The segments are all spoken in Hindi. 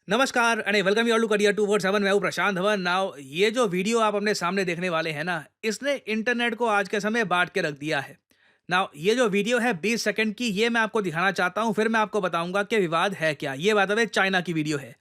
नमस्कार and welcome you all to career 247। मैं हूं प्रशांत धवन। नाउ ये जो वीडियो आप अपने सामने देखने वाले हैं ना, इसने इंटरनेट को आज के समय बांट के रख दिया है। नाउ ये जो वीडियो है 20 सेकंड की, ये मैं आपको दिखाना चाहता हूं, फिर मैं आपको बताऊंगा कि विवाद है क्या। ये बात है चाइना की वीडियो है।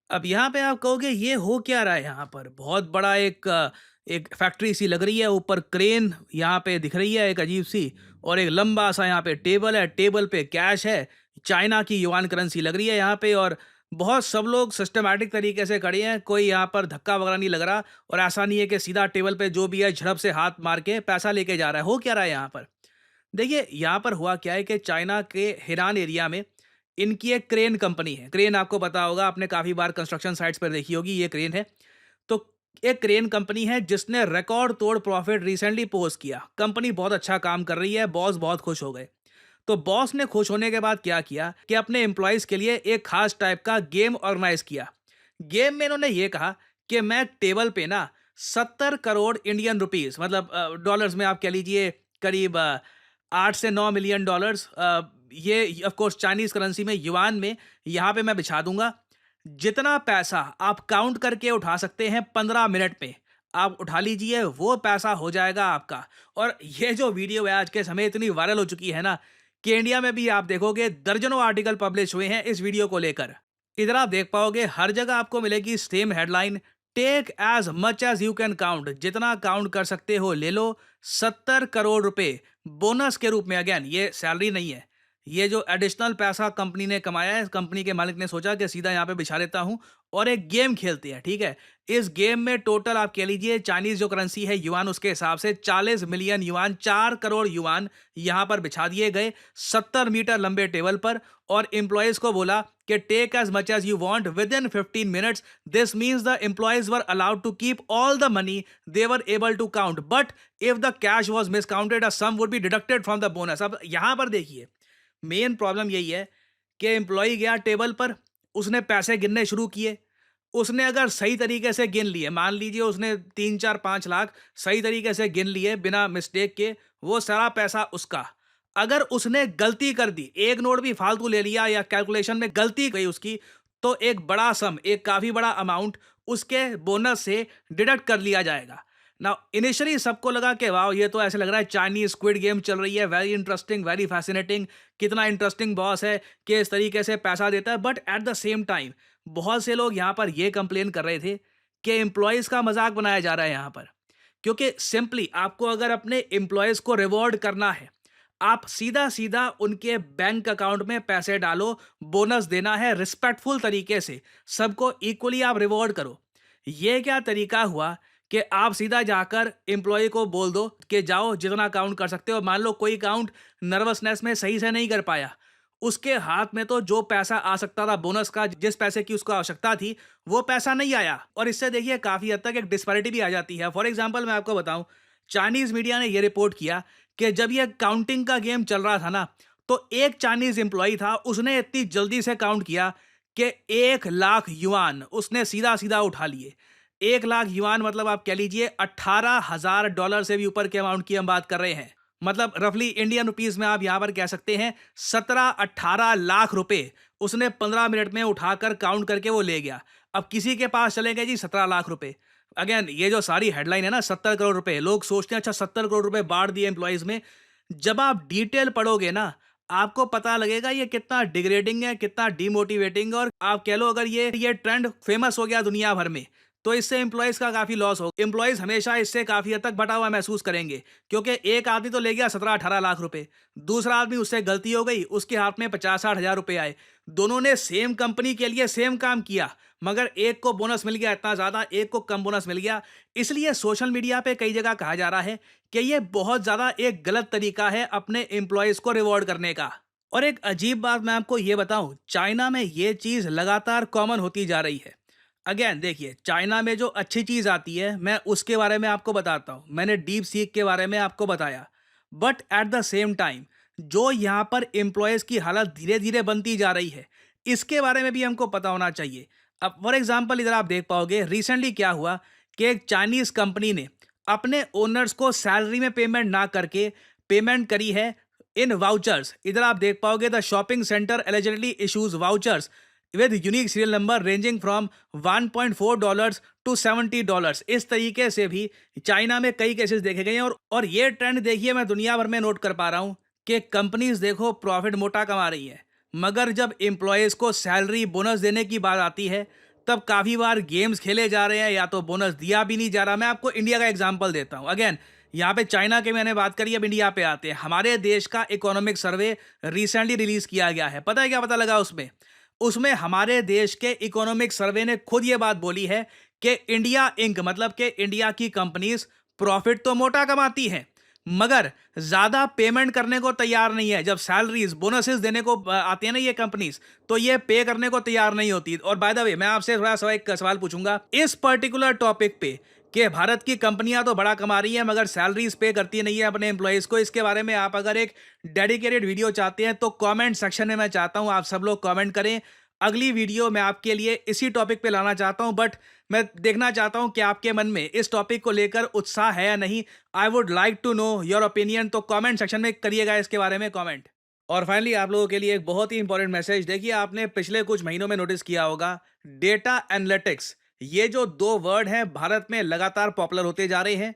अब यहाँ पे आप कहोगे ये हो क्या रहा है यहाँ पर? बहुत बड़ा एक फैक्ट्री सी लग रही है, ऊपर क्रेन यहाँ पे दिख रही है एक अजीब सी, और एक लंबा सा यहाँ पे टेबल है, टेबल पे कैश है, चाइना की युआन करेंसी लग रही है यहाँ पे, और बहुत सब लोग सिस्टमैटिक तरीके से खड़े हैं, कोई यहाँ पर धक्का वगैरह नहीं लग रहा, और ऐसा नहीं है कि सीधा टेबल पे जो भी है झड़प से हाथ मार के पैसा लेके जा रहा है। हो क्या रहा है यहाँ पर? देखिए, यहाँ पर हुआ क्या है कि चाइना के हिरान एरिया में इनकी एक क्रेन कंपनी है। क्रेन आपको पता होगा, आपने काफ़ी बार कंस्ट्रक्शन साइट्स पर देखी होगी, ये क्रेन है। तो एक क्रेन कंपनी है जिसने रिकॉर्ड तोड़ प्रॉफिट रिसेंटली पोस्ट किया। कंपनी बहुत अच्छा काम कर रही है, बॉस बहुत खुश हो गए। तो बॉस ने खुश होने के बाद क्या किया कि अपने एम्प्लॉयज़ के लिए एक खास टाइप का गेम ऑर्गेनाइज़ किया। गेम में इन्होंने ये कहा कि मैं टेबल पे ना 70 करोड़ इंडियन रुपीस, मतलब डॉलर्स में आप कह लीजिए करीब 8 से 9 मिलियन डॉलर्स, ये ऑफ कोर्स चाइनीज करेंसी में, युआन में, यहाँ पे मैं बिछा दूंगा। जितना पैसा आप काउंट करके उठा सकते हैं 15 मिनट में, आप उठा लीजिए, वो पैसा हो जाएगा आपका। और ये जो वीडियो है आज के समय इतनी वायरल हो चुकी है ना, कि इंडिया में भी आप देखोगे दर्जनों आर्टिकल पब्लिश हुए हैं इस वीडियो को लेकर। इधर आप देख पाओगे हर जगह आपको मिलेगी same headline, take as much as you can count, जितना काउंट कर सकते हो ले लो। 70 करोड़ रुपए बोनस के रूप में। अगेन, ये सैलरी नहीं है, ये जो एडिशनल पैसा कंपनी ने कमाया है, कंपनी के मालिक ने सोचा कि सीधा यहाँ पे बिछा देता हूँ और एक गेम खेलते हैं। ठीक है, इस गेम में टोटल आप कह लीजिए चाइनीज जो करेंसी है युआन, उसके हिसाब से 40 मिलियन युआन, 4 करोड़ युआन यहाँ पर बिछा दिए गए 70 मीटर लंबे टेबल पर। और एम्प्लॉयज को बोला कि take as much as you want within 15 minutes. This means the employees were allowed to keep all the money they were able to count, but if the cash was miscounted a sum would be deducted from the bonus. अब यहाँ पर देखिए, मेन प्रॉब्लम यही है कि एम्प्लॉय गया टेबल पर, उसने पैसे गिनने शुरू किए। उसने अगर सही तरीके से गिन लिए, मान लीजिए उसने 3 4 5 लाख सही तरीके से गिन लिए बिना मिस्टेक के, वो सारा पैसा उसका। अगर उसने गलती कर दी, एक नोट भी फालतू ले लिया या कैलकुलेशन में गलती गई उसकी, तो एक बड़ा सम, एक काफी बड़ा अमाउंट उसके बोनस से डिडक्ट कर लिया जाएगा। ना इनिशियली सबको लगा कि वाह, ये तो ऐसे लग रहा है चाइनीज स्क्विड गेम चल रही है, वेरी इंटरेस्टिंग, वेरी फैसिनेटिंग, कितना इंटरेस्टिंग बॉस है कि इस तरीके से पैसा देता है। But at the same time बहुत से लोग यहाँ पर ये कंप्लेन कर रहे थे कि एम्प्लॉयज का मजाक बनाया जा रहा है यहाँ पर। क्योंकि सिंपली आपको अगर अपने एम्प्लॉयज को रिवॉर्ड करना है, आप सीधा सीधा उनके बैंक अकाउंट में पैसे डालो, बोनस देना है रिस्पेक्टफुल तरीके से, सबको इक्वली आप रिवॉर्ड करो। ये क्या तरीका हुआ कि आप सीधा जाकर एम्प्लॉय को बोल दो कि जाओ जितना काउंट कर सकते हो। मान लो कोई काउंट नर्वसनेस में सही से नहीं कर पाया, उसके हाथ में तो जो पैसा आ सकता था बोनस का, जिस पैसे की उसको आवश्यकता थी, वो पैसा नहीं आया। और इससे देखिए काफी हद तक एक डिस्पैरिटी भी आ जाती है। फॉर एग्जांपल मैं आपको बताऊं, चाइनीज मीडिया ने यह रिपोर्ट किया कि जब ये काउंटिंग का गेम चल रहा था ना, तो एक चाइनीज एम्प्लॉय था, उसने इतनी जल्दी से काउंट किया कि 1 लाख युआन उसने सीधा सीधा उठा लिए। 1 लाख युआन मतलब आप कह लीजिए 18,000 डॉलर से भी ऊपर के अमाउंट की हम बात कर रहे हैं। मतलब रफली इंडियन रुपीस में आप यहां पर कह सकते हैं 17-18 लाख रुपए उसने 15 मिनट में उठाकर काउंट करके वो ले गया। अब किसी के पास चले गए जी 17 लाख रुपए। अगेन, ये जो सारी हेडलाइन है ना, 70 करोड़ रुपए, लोग सोचते हैं अच्छा 70 करोड़ रुपए बांट दिए एम्प्लॉयज में। जब आप डिटेल पढ़ोगे ना, आपको पता लगेगा ये कितना डिग्रेडिंग है, कितना डिमोटिवेटिंग। और आप कह लो अगर ये ट्रेंड फेमस हो गया दुनिया भर में, तो इससे एम्प्लॉयज का काफी लॉस हो। एम्प्लॉयज हमेशा इससे काफी हद तक बटा हुआ महसूस करेंगे, क्योंकि एक आदमी तो ले गया 17-18 लाख रुपए, दूसरा आदमी, उससे गलती हो गई, उसके हाथ में 50-60 हजार रुपए आए। दोनों ने सेम कंपनी के लिए सेम काम किया, मगर एक को बोनस मिल गया इतना ज्यादा, एक को कम बोनस मिल गया। इसलिए सोशल मीडिया पे कई जगह कहा जा रहा है कि ये बहुत ज्यादा एक गलत तरीका है अपने एम्प्लॉयज को रिवॉर्ड करने का। और एक अजीब बात मैं आपको ये बताऊं, चाइना में ये चीज लगातार कॉमन होती जा रही है। अगेन देखिए, चाइना में जो अच्छी चीज आती है मैं उसके बारे में आपको बताता हूं। मैंने डीप सीक के बारे में आपको बताया, but at the same time जो यहाँ पर एम्प्लॉयज़ की हालत धीरे धीरे बनती जा रही है, इसके बारे में भी हमको पता होना चाहिए। अब फॉर एग्जांपल इधर आप देख पाओगे रिसेंटली क्या हुआ कि एक चाइनीज़ कंपनी ने अपने ओनर्स को सैलरी में पेमेंट ना करके पेमेंट करी है इन वाउचर्स। इधर आप देख पाओगे the shopping centre eligibly issues vouchers with unique serial number ranging from $1.4 to $70। इस तरीके से भी चाइना में कई केसेस देखे गए हैं। और ये ट्रेंड देखिए मैं दुनिया भर में नोट कर पा रहा हूँ कि कंपनीज देखो प्रॉफिट मोटा कमा रही है, मगर जब एम्प्लॉयज़ को सैलरी बोनस देने की बात आती है तब काफ़ी बार गेम्स खेले जा रहे हैं या तो बोनस दिया भी नहीं जा रहा। मैं आपको इंडिया का एग्जांपल देता हूँ। अगेन यहाँ पे चाइना के मैंने बात करी, अब इंडिया पे आते हैं। हमारे देश का इकोनॉमिक सर्वे रिसेंटली रिलीज किया गया है। पता है क्या पता लगा उसमें? उसमें हमारे देश के इकोनॉमिक सर्वे ने खुद ये बात बोली है कि इंडिया इंक मतलब कि इंडिया की कंपनीज प्रॉफिट तो मोटा कमाती हैं, मगर ज्यादा पेमेंट करने को तैयार नहीं है। जब सैलरीज बोनसेस देने को आती है ना ये कंपनीज, तो ये पे करने को तैयार नहीं होती। और बाय द वे मैं आपसे थोड़ा सा एक सवाल पूछूंगा इस पर्टिकुलर टॉपिक पे कि भारत की कंपनियां तो बड़ा कमा रही हैं मगर सैलरीज पे करती नहीं है अपने एम्प्लॉयज को। इसके बारे में आप अगर एक डेडिकेटेड वीडियो चाहते हैं तो कमेंट सेक्शन में मैं चाहता हूं आप सब लोग कमेंट करें। अगली वीडियो मैं आपके लिए इसी टॉपिक पे लाना चाहता हूं, बट मैं देखना चाहता हूं कि आपके मन में इस टॉपिक को लेकर उत्साह है या नहीं। I would like to know your opinion, तो कमेंट सेक्शन में करिएगा इसके बारे में कमेंट। और फाइनली आप लोगों के लिए एक बहुत ही इंपॉर्टेंट मैसेज। देखिए आपने पिछले कुछ महीनों में नोटिस किया होगा डेटा एनालिटिक्स, ये जो दो वर्ड हैं भारत में लगातार पॉपुलर होते जा रहे हैं।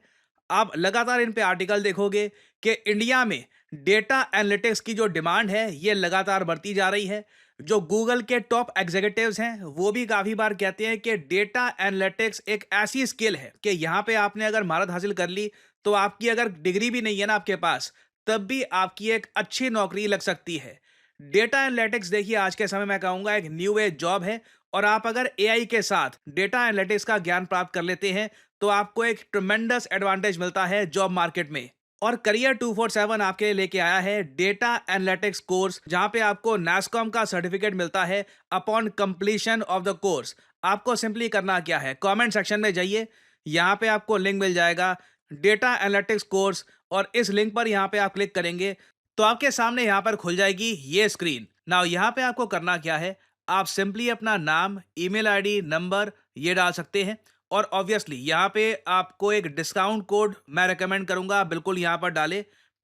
आप लगातार इन पे आर्टिकल देखोगे कि इंडिया में डेटा एनालिटिक्स की जो डिमांड है ये लगातार बढ़ती जा रही है। जो गूगल के टॉप एग्जीक्यूटिव्स हैं वो भी काफ़ी बार कहते हैं कि डेटा एनालिटिक्स एक ऐसी स्किल है कि यहाँ पे आपने अगर महारत हासिल कर ली तो आपकी अगर डिग्री भी नहीं है ना आपके पास, तब भी आपकी एक अच्छी नौकरी लग सकती है। डेटा एनालिटिक्स देखिए आज के समय में कहूँगा एक न्यू एज जॉब है। और आप अगर एआई के साथ डेटा एनालिटिक्स का ज्ञान प्राप्त कर लेते हैं तो आपको एक ट्रमेंडस एडवांटेज मिलता है जॉब मार्केट में। और करियर 247 आपके लिए लेके आया है डेटा एनालिटिक्स कोर्स, जहां पे आपको NASSCOM का सर्टिफिकेट मिलता है upon completion of the course. आपको सिंपली करना क्या है, कमेंट सेक्शन में जाइए, यहाँ पे आपको लिंक मिल जाएगा डेटा एनालिटिक्स कोर्स, और इस लिंक पर यहाँ पे आप क्लिक करेंगे तो आपके सामने यहाँ पर खुल जाएगी ये स्क्रीन। नाउ यहाँ पे आपको करना क्या है, आप सिंपली अपना नाम, ईमेल आईडी, नंबर ये डाल सकते हैं। और ऑब्वियसली यहाँ पे आपको एक डिस्काउंट कोड मैं रेकमेंड करूंगा आप बिल्कुल यहाँ पर डालें।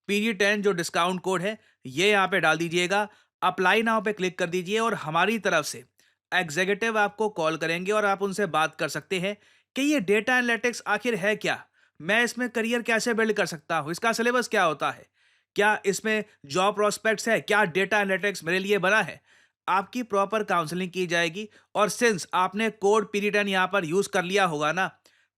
PG10 जो डिस्काउंट कोड है ये यहाँ पे डाल दीजिएगा। अप्लाई नाउ पे क्लिक कर दीजिए और हमारी तरफ से एग्जीक्यूटिव आपको कॉल करेंगे और आप उनसे बात कर सकते हैं कि ये डेटा एनालिटिक्स आखिर है क्या, मैं इसमें करियर कैसे बिल्ड कर सकता हूँ, इसका सिलेबस क्या होता है, क्या इसमें जॉब प्रोस्पेक्ट्स है, क्या डेटा एनालिटिक्स मेरे लिए बना है। आपकी प्रॉपर काउंसलिंग की जाएगी। और सिंस आपने कोड PG10 यहाँ पर यूज़ कर लिया होगा ना,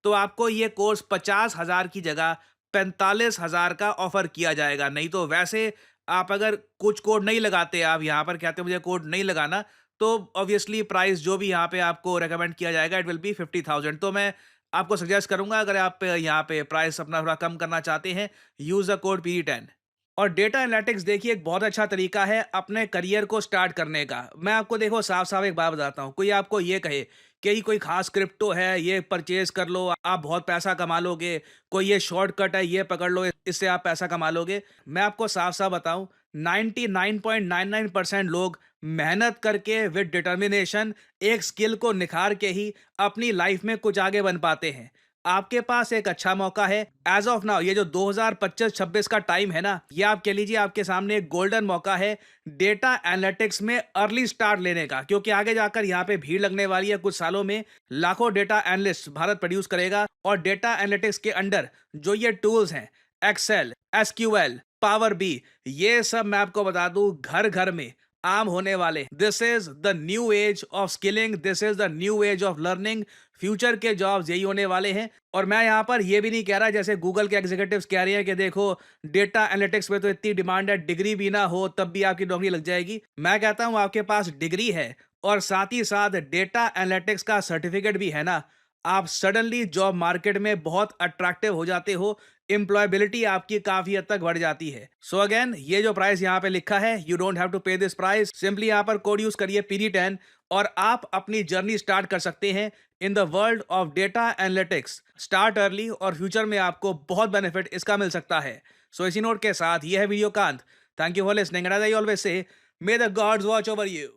तो आपको ये कोर्स 50,000 की जगह 45,000 का ऑफर किया जाएगा। नहीं तो वैसे आप अगर कुछ कोड नहीं लगाते, आप यहाँ पर कहते मुझे कोड नहीं लगाना, तो ऑब्वियसली प्राइस जो भी यहाँ पे आपको रेकमेंड किया जाएगा इट विल बी 50,000। तो मैं आपको सजेस्ट करूंगा अगर आप यहाँ पे प्राइस अपना थोड़ा कम करना चाहते हैं, यूज़ द कोड PG10। और डेटा एनालिटिक्स देखिए एक बहुत अच्छा तरीका है अपने करियर को स्टार्ट करने का। मैं आपको देखो साफ साफ एक बात बताता हूँ, कोई आपको ये कहे कि ये कोई खास क्रिप्टो है ये परचेज कर लो आप बहुत पैसा कमा लोगे, कोई ये शॉर्टकट है ये पकड़ लो इससे आप पैसा कमा लोगे, मैं आपको साफ साफ बताऊं 99.99% लोग मेहनत करके विद डिटर्मिनेशन एक स्किल को निखार के ही अपनी लाइफ में कुछ आगे बन पाते हैं। आपके पास एक अच्छा मौका है एज ऑफ नाउ, ये जो 2025-26 का टाइम है ना, ये आप कह लीजिए आपके सामने एक गोल्डन मौका है डेटा एनालिटिक्स में अर्ली स्टार्ट लेने का। क्योंकि आगे जाकर यहाँ पे भीड़ लगने वाली है, कुछ सालों में लाखों डेटा एनालिस्ट भारत प्रोड्यूस करेगा। और डेटा एनालिटिक्स के अंडर जो ये टूल्स हैं एक्सेल, SQL, पावर बी, ये सब मैं आपको बता दूं घर घर में आम होने वाले। This is the new age of skilling, this is the new age of learning. Future के जॉब्स यही होने वाले हैं। और मैं यहाँ पर ये भी नहीं कह रहा जैसे गूगल के एग्जीक्यूटिव्स कह रहे हैं कि देखो डेटा एनालिटिक्स में तो इतनी डिमांड है, डिग्री भी ना हो तब भी आपकी नौकरी लग जाएगी। मैं कहता हूँ आपके पास डिग्री है और साथ ही साथ डेटा एनालिटिक्स का सर्टिफिकेट भी है ना, आप सडनली जॉब मार्केट में बहुत अट्रैक्टिव हो जाते हो, एम्प्लॉयबिलिटी आपकी काफी हद तक बढ़ जाती है। सो अगेन ये जो प्राइस यहाँ पे लिखा है यू डोंट हैव टू पे दिस प्राइस, सिंपली यहाँ पर कोड यूज करिए PG10 और आप अपनी जर्नी स्टार्ट कर सकते हैं in the world of data analytics. Start early और फ्यूचर में आपको बहुत बेनिफिट इसका मिल सकता है। सो इसी नोट के साथ ये है वीडियो का अंत। Thank you for listening and as I always say, may the gods watch over you.